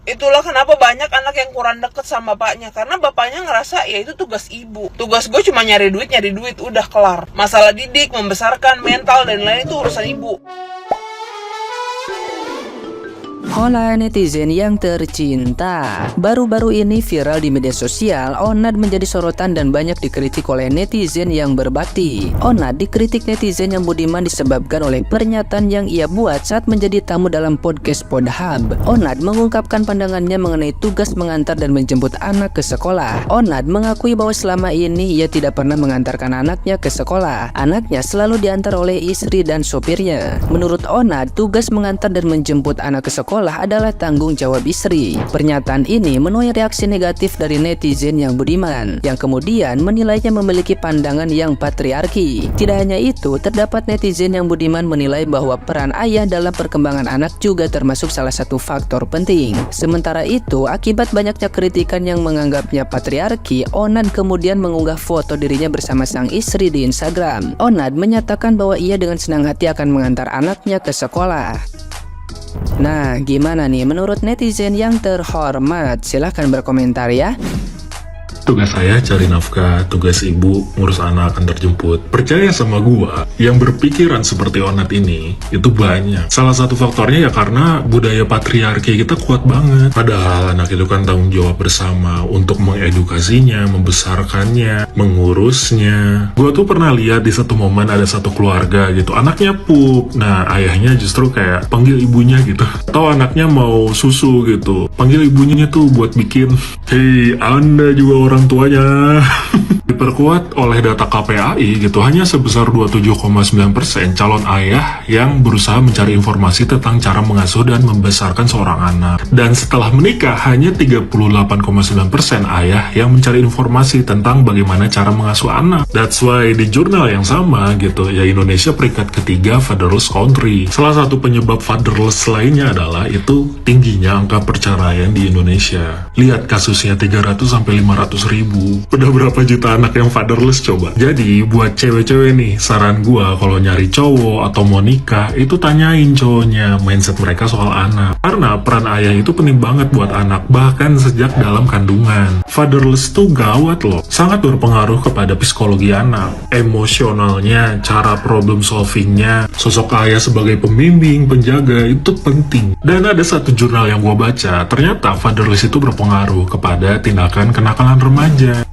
Itulah kenapa banyak anak yang kurang deket sama bapaknya, karena bapaknya ngerasa ya itu tugas ibu. Tugas gue cuma nyari duit, udah kelar. Masalah didik, membesarkan, mental, dan lain itu urusan ibu. Hola netizen yang tercinta. Baru-baru ini viral di media sosial, Onad menjadi sorotan dan banyak dikritik oleh netizen yang berbakti. Onad dikritik netizen yang budiman disebabkan oleh pernyataan yang ia buat saat menjadi tamu dalam podcast Podhub. Onad mengungkapkan pandangannya mengenai tugas mengantar dan menjemput anak ke sekolah. Onad mengakui bahwa selama ini ia tidak pernah mengantarkan anaknya ke sekolah. Anaknya selalu diantar oleh istri dan sopirnya. Menurut Onad, tugas mengantar dan menjemput anak ke sekolah adalah tanggung jawab istri. Pernyataan ini menuai reaksi negatif dari netizen yang budiman, yang kemudian menilainya memiliki pandangan yang patriarki. Tidak hanya itu, terdapat netizen yang budiman menilai bahwa peran ayah dalam perkembangan anak juga termasuk salah satu faktor penting. Sementara itu, akibat banyaknya kritikan yang menganggapnya patriarki, Onad kemudian mengunggah foto dirinya bersama sang istri di Instagram. Onad menyatakan bahwa ia dengan senang hati akan mengantar anaknya ke sekolah. Nah, gimana nih menurut netizen yang terhormat? Silahkan berkomentar ya. Tugas saya cari nafkah, tugas ibu ngurus anak antar jemput. Percaya sama gua, yang berpikiran seperti Onad ini itu banyak. Salah satu faktornya ya karena budaya patriarki kita kuat banget. Padahal anak itu kan tanggung jawab bersama untuk mengedukasinya, membesarkannya, mengurusnya. Gua tuh pernah lihat di satu momen ada satu keluarga gitu, anaknya pup. Nah, ayahnya justru kayak panggil ibunya gitu. Atau anaknya mau susu gitu, panggil ibunya tuh buat bikin, "Hei, Anda juga orang tuanya." Diperkuat oleh data KPAI gitu, hanya sebesar 27,9% calon ayah yang berusaha mencari informasi tentang cara mengasuh dan membesarkan seorang anak. Dan setelah menikah, hanya 38,9% ayah yang mencari informasi tentang bagaimana cara mengasuh anak. That's why di jurnal yang sama gitu, ya Indonesia peringkat ketiga fatherless country. Salah satu penyebab fatherless lainnya adalah itu tingginya angka perceraian di Indonesia. Lihat kasusnya 300-500 ribu. Udah berapa juta anak yang fatherless coba? Jadi buat cewek-cewek nih, saran gua kalau nyari cowok atau mau nikah, itu tanyain cowoknya mindset mereka soal anak. Karena peran ayah itu penting banget buat anak, bahkan sejak dalam kandungan. Fatherless tuh gawat loh, sangat berpengaruh kepada psikologi anak, emosionalnya, cara problem solvingnya. Sosok ayah sebagai pembimbing, penjaga itu penting. Dan ada satu jurnal yang gua baca, ternyata fatherless itu berpengaruh kepada tindakan kenakalan remaja.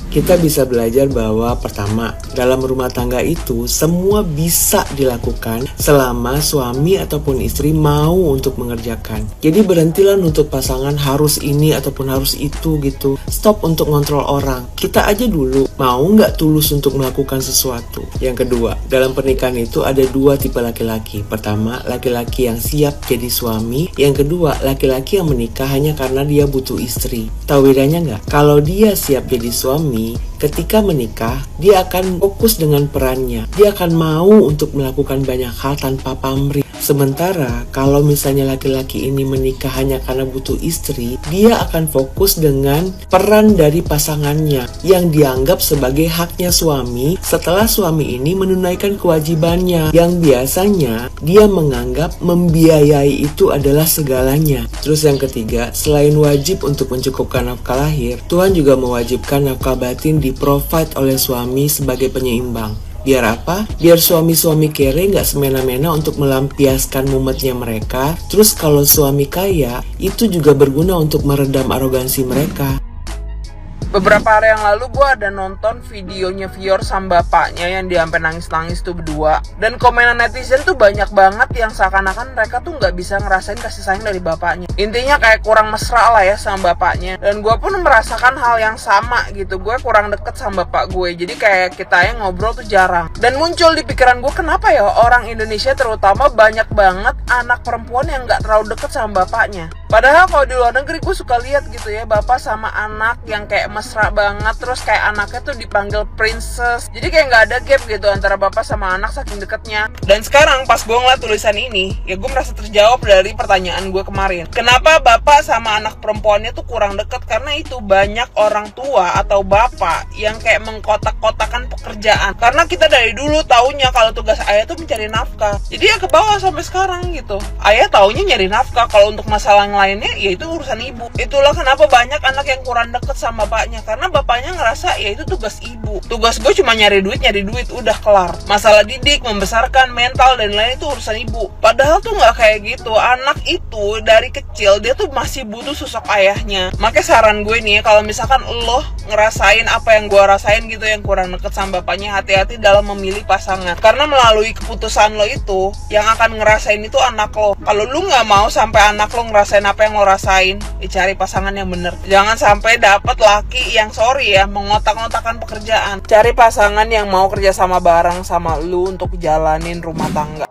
Kita bisa belajar bahwa pertama, dalam rumah tangga itu semua bisa dilakukan selama suami ataupun istri mau untuk mengerjakan. Jadi berhentilah nuntut pasangan harus ini ataupun harus itu gitu. Stop untuk ngontrol orang. Kita aja dulu mau nggak tulus untuk melakukan sesuatu. Yang kedua, dalam pernikahan itu ada dua tipe laki-laki. Pertama, laki-laki yang siap jadi suami. Yang kedua, laki-laki yang menikah hanya karena dia butuh istri. Tahu bedanya nggak? Kalau dia siap jadi suami, ketika menikah, dia akan fokus dengan perannya. Dia akan mau untuk melakukan banyak hal tanpa pamrih. Sementara kalau misalnya laki-laki ini menikah hanya karena butuh istri, dia akan fokus dengan peran dari pasangannya yang dianggap sebagai haknya suami setelah suami ini menunaikan kewajibannya yang biasanya dia menganggap membiayai itu adalah segalanya. Terus yang ketiga, selain wajib untuk mencukupkan nafkah lahir, Tuhan juga mewajibkan nafkah batin di-provide oleh suami sebagai penyeimbang. Biar apa? Biar suami-suami kere nggak semena-mena untuk melampiaskan mumetnya mereka. Terus kalau suami kaya, itu juga berguna untuk meredam arogansi mereka. Beberapa hari yang lalu gue ada nonton videonya Vior sama bapaknya yang dia sampai nangis-nangis tuh berdua. Dan komenan netizen tuh banyak banget yang seakan-akan mereka tuh nggak bisa ngerasain kasih sayang dari bapaknya. Intinya kayak kurang mesra lah ya sama bapaknya. Dan gue pun merasakan hal yang sama gitu. Gue kurang deket sama bapak gue. Jadi kayak kita yang ngobrol tuh jarang. Dan muncul di pikiran gue, kenapa ya orang Indonesia terutama banyak banget anak perempuan yang nggak terlalu deket sama bapaknya. Padahal kalau di luar negeri gue suka lihat gitu ya, bapak sama anak yang kayak mesra banget, terus kayak anaknya tuh dipanggil princess. Jadi kayak nggak ada gap gitu antara bapak sama anak saking deketnya. Dan sekarang pas gue ngeliat tulisan ini, ya gue merasa terjawab dari pertanyaan gue kemarin. Kenapa bapak sama anak perempuannya tuh kurang deket? Karena itu banyak orang tua atau bapak yang kayak mengkotak-kotakan pekerjaan. Karena kita dari dulu taunya kalau tugas ayah tuh mencari nafkah. Jadi ya ke bawah sampai sekarang gitu. Ayah taunya nyari nafkah, kalau untuk masalah lainnya ya itu urusan ibu. Itulah kenapa banyak anak yang kurang deket sama bapaknya, karena bapaknya ngerasa ya itu tugas ibu. Tugas gue cuma nyari duit, udah kelar. Masalah didik, membesarkan, mental dan lain itu urusan ibu. Padahal tuh nggak kayak gitu. Anak itu dari kecil dia tuh masih butuh sosok ayahnya. Makanya saran gue nih, kalau misalkan lo ngerasain apa yang gue rasain gitu, yang kurang deket sama bapaknya, hati-hati dalam memilih pasangan. Karena melalui keputusan lo itu, yang akan ngerasain itu anak lo. Kalau lu nggak mau sampai anak lo ngerasain apa yang lo rasain, cari pasangan yang bener. Jangan sampai dapet laki yang mengotak-ngotakan pekerjaan. Cari pasangan yang mau kerja sama bareng sama lu untuk jalanin rumah tangga.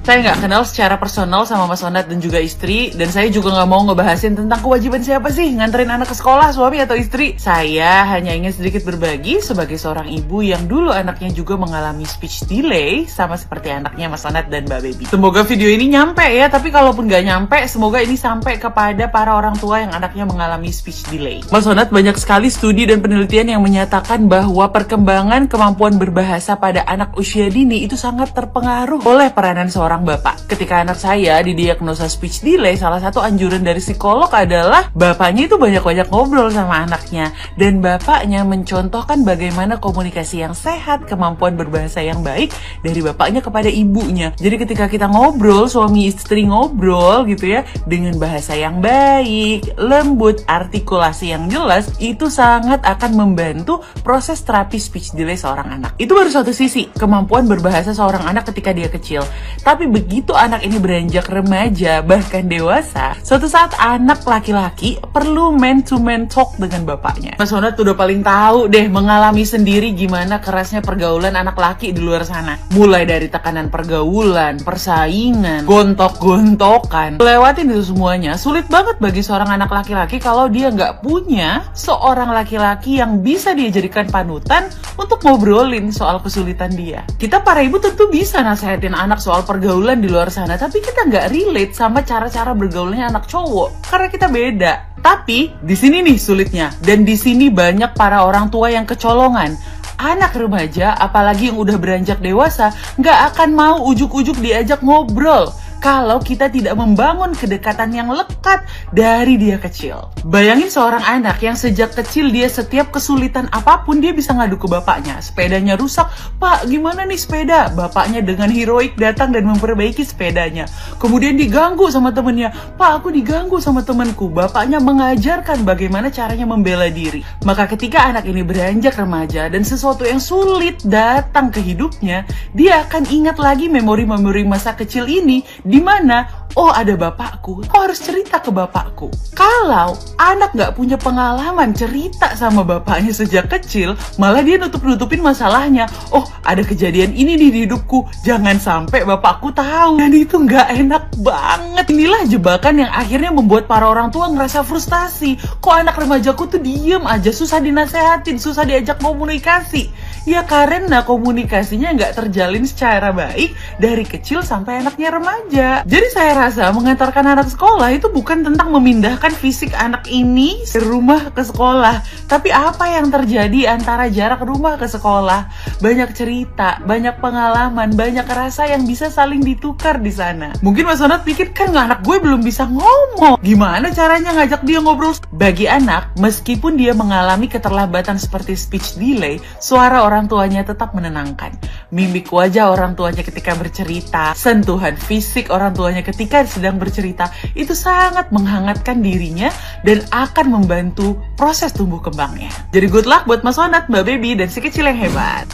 Saya nggak kenal secara personal sama Mas Onat dan juga istri, dan saya juga nggak mau ngebahasin tentang kewajiban siapa sih nganterin anak ke sekolah, suami atau istri. Saya hanya ingin sedikit berbagi sebagai seorang ibu yang dulu anaknya juga mengalami speech delay, sama seperti anaknya Mas Onat dan Mbak Baby. Semoga video ini nyampe ya, tapi kalaupun nggak nyampe, semoga ini sampai kepada para orang tua yang anaknya mengalami speech delay. Mas Onat, banyak sekali studi dan penelitian yang menyatakan bahwa perkembangan kemampuan berbahasa pada anak usia dini itu sangat terpengaruh oleh peranan seorang bapak. Ketika anak saya didiagnosa speech delay, salah satu anjuran dari psikolog adalah bapaknya itu banyak-banyak ngobrol sama anaknya, dan bapaknya mencontohkan bagaimana komunikasi yang sehat, kemampuan berbahasa yang baik dari bapaknya kepada ibunya. Jadi ketika kita ngobrol, suami istri ngobrol gitu ya, dengan bahasa yang baik, lembut, artikulasi yang jelas, itu sangat akan membantu proses terapi speech delay seorang anak. Itu baru satu sisi, kemampuan berbahasa seorang anak ketika dia kecil. Tapi begitu anak ini beranjak remaja, bahkan dewasa, suatu saat anak laki-laki perlu man-to-man talk dengan bapaknya. Mas Onat udah paling tahu deh, mengalami sendiri gimana kerasnya pergaulan anak laki di luar sana. Mulai dari tekanan pergaulan, persaingan, gontok-gontokan, lewatin itu semuanya. Sulit banget bagi seorang anak laki-laki kalau dia nggak punya seorang laki-laki yang bisa dia jadikan panutan untuk ngobrolin soal kesulitan dia. Kita para ibu tentu bisa nasehatin anak soal pergaulan di luar sana, tapi kita nggak relate sama cara-cara bergaulnya anak cowok karena kita beda. Tapi di sini nih sulitnya, dan di sini banyak para orang tua yang kecolongan. Anak remaja, apalagi yang udah beranjak dewasa, nggak akan mau ujuk-ujuk diajak ngobrol kalau kita tidak membangun kedekatan yang lekat dari dia kecil. Bayangin seorang anak yang sejak kecil dia setiap kesulitan apapun dia bisa ngadu ke bapaknya. Sepedanya rusak, "Pak, gimana nih sepeda?" Bapaknya dengan heroik datang dan memperbaiki sepedanya. Kemudian diganggu sama temennya, "Pak, aku diganggu sama temanku." Bapaknya mengajarkan bagaimana caranya membela diri. Maka ketika anak ini beranjak remaja dan sesuatu yang sulit datang ke hidupnya, dia akan ingat lagi memori-memori masa kecil ini, di mana, oh ada bapakku, aku harus cerita ke bapakku. Kalau anak nggak punya pengalaman cerita sama bapaknya sejak kecil, malah dia nutup-nutupin masalahnya. Oh ada kejadian ini nih di hidupku, jangan sampai bapakku tahu. Dan itu nggak enak banget. Inilah jebakan yang akhirnya membuat para orang tua ngerasa frustasi. Kok anak remajaku tuh diem aja, susah dinasehatin, susah diajak komunikasi. Ya karena komunikasinya nggak terjalin secara baik dari kecil sampai anaknya remaja. Jadi saya rasa mengantarkan anak sekolah itu bukan tentang memindahkan fisik anak ini dari rumah ke sekolah, tapi apa yang terjadi antara jarak rumah ke sekolah. Banyak cerita, banyak pengalaman, banyak rasa yang bisa saling ditukar di sana. Mungkin Mas Onat pikir, kan anak gue belum bisa ngomong, gimana caranya ngajak dia ngobrol? Bagi anak, meskipun dia mengalami keterlambatan seperti speech delay, suara orang tuanya tetap menenangkan. Mimik wajah orang tuanya ketika bercerita, sentuhan fisik orang tuanya ketika sedang bercerita, itu sangat menghangatkan dirinya dan akan membantu proses tumbuh kembangnya. Jadi good luck buat Mas Onat, Mbak Baby, dan si kecil yang hebat.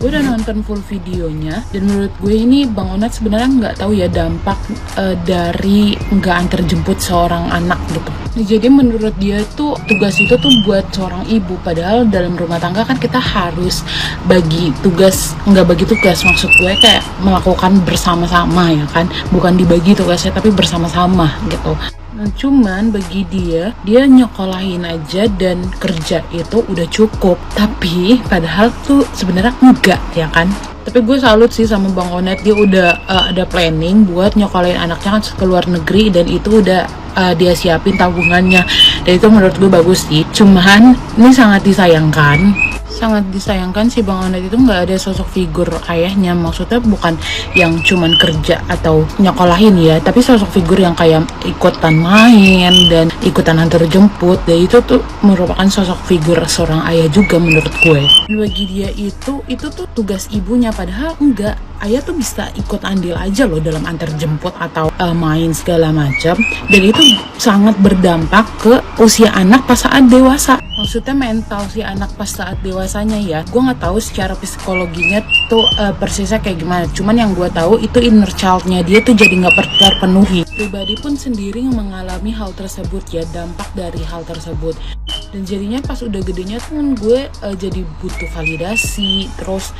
Gue udah nonton full videonya, dan menurut gue ini Bang Onat sebenarnya nggak tahu ya dampak dari nggak antar jemput seorang anak gitu. Nah, jadi menurut dia tuh tugas itu tuh buat seorang ibu, padahal dalam rumah tangga kan kita harus bagi tugas, nggak bagi tugas, maksud gue kayak melakukan bersama-sama ya kan, bukan dibagi tugasnya tapi bersama-sama gitu. Nah, cuman bagi dia nyekolahin aja dan kerja itu udah cukup. Tapi padahal tuh sebenarnya enggak ya kan. Tapi gue salut sih sama Bang Onat, dia udah ada planning buat nyekolahin anaknya kan ke luar negeri, dan itu udah dia siapin tabungannya. Dan itu menurut gue bagus sih. Cuman ini sangat disayangkan sangat disayangkan si Bang Onat itu nggak ada sosok figur ayahnya. Maksudnya bukan yang cuman kerja atau nyekolahin ya, tapi sosok figur yang kayak ikutan main dan ikutan antar jemput. Dan itu tuh merupakan sosok figur seorang ayah juga menurut gue. Dan bagi dia itu tuh tugas ibunya, padahal enggak. Ayah tuh bisa ikut andil aja loh dalam antar jemput atau main segala macam, dan itu sangat berdampak ke usia anak pas saat dewasa. Maksudnya mental si anak pas saat dewasanya ya. Gue nggak tahu secara psikologinya tuh persisnya kayak gimana. Cuman yang gue tahu itu inner child-nya dia tuh jadi nggak terpenuhi. Pribadi pun sendiri mengalami hal tersebut ya, dampak dari hal tersebut. Dan jadinya pas udah gedenya tuh kan gue jadi butuh validasi, terus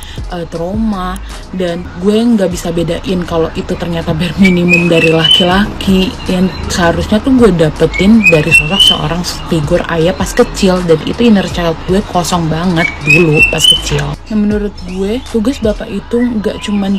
trauma, dan gue nggak bisa bedain kalau itu ternyata bare minimum dari laki-laki yang seharusnya tuh gue dapetin dari sosok seorang figur ayah pas kecil. Dan itu inner child gue kosong banget dulu pas kecil. Yang menurut gue tugas bapak itu nggak cuman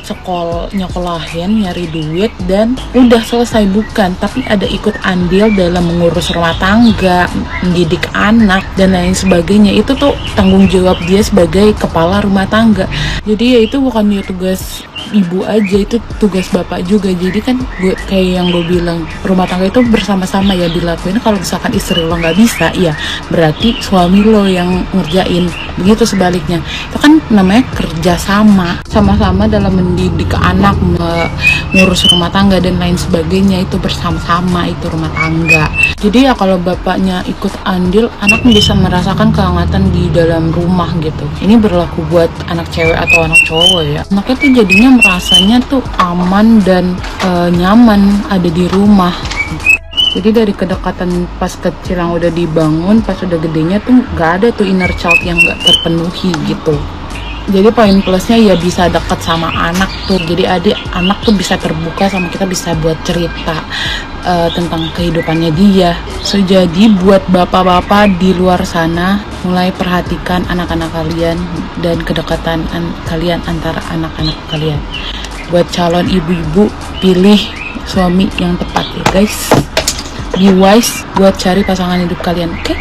nyekolahin, nyari duit dan udah selesai, bukan, tapi ada ikut andil dalam mengurus rumah tangga, mendidik anak dan lain sebagainya. Itu tuh tanggung jawab dia sebagai kepala rumah tangga. Jadi ya itu bukan dia tugas ibu aja, itu tugas bapak juga. Jadi kan gue kayak yang gue bilang, rumah tangga itu bersama-sama ya dilakuin. Kalau misalkan istri lo nggak bisa, ya berarti suami lo yang ngerjain. Begitu sebaliknya, itu kan namanya kerja sama-sama dalam mendidik anak, ngurus rumah tangga dan lain sebagainya. Itu bersama-sama, itu rumah tangga. Jadi ya kalau bapaknya ikut andil, anak bisa merasakan kehangatan di dalam rumah gitu. Ini berlaku buat anak cewek atau anak cowok ya. Anaknya tuh jadinya merasanya tuh aman dan nyaman ada di rumah. Jadi dari kedekatan pas kecil yang udah dibangun, pas udah gedenya tuh nggak ada tuh inner child yang nggak terpenuhi gitu. Jadi poin plusnya ya bisa deket sama anak tuh. Jadi anak tuh bisa terbuka sama kita, bisa buat cerita tentang kehidupannya dia. So jadi buat bapak-bapak di luar sana, mulai perhatikan anak-anak kalian dan kedekatan kalian antara anak-anak kalian. Buat calon ibu-ibu, pilih suami yang tepat ya guys. Be wise buat cari pasangan hidup kalian, oke?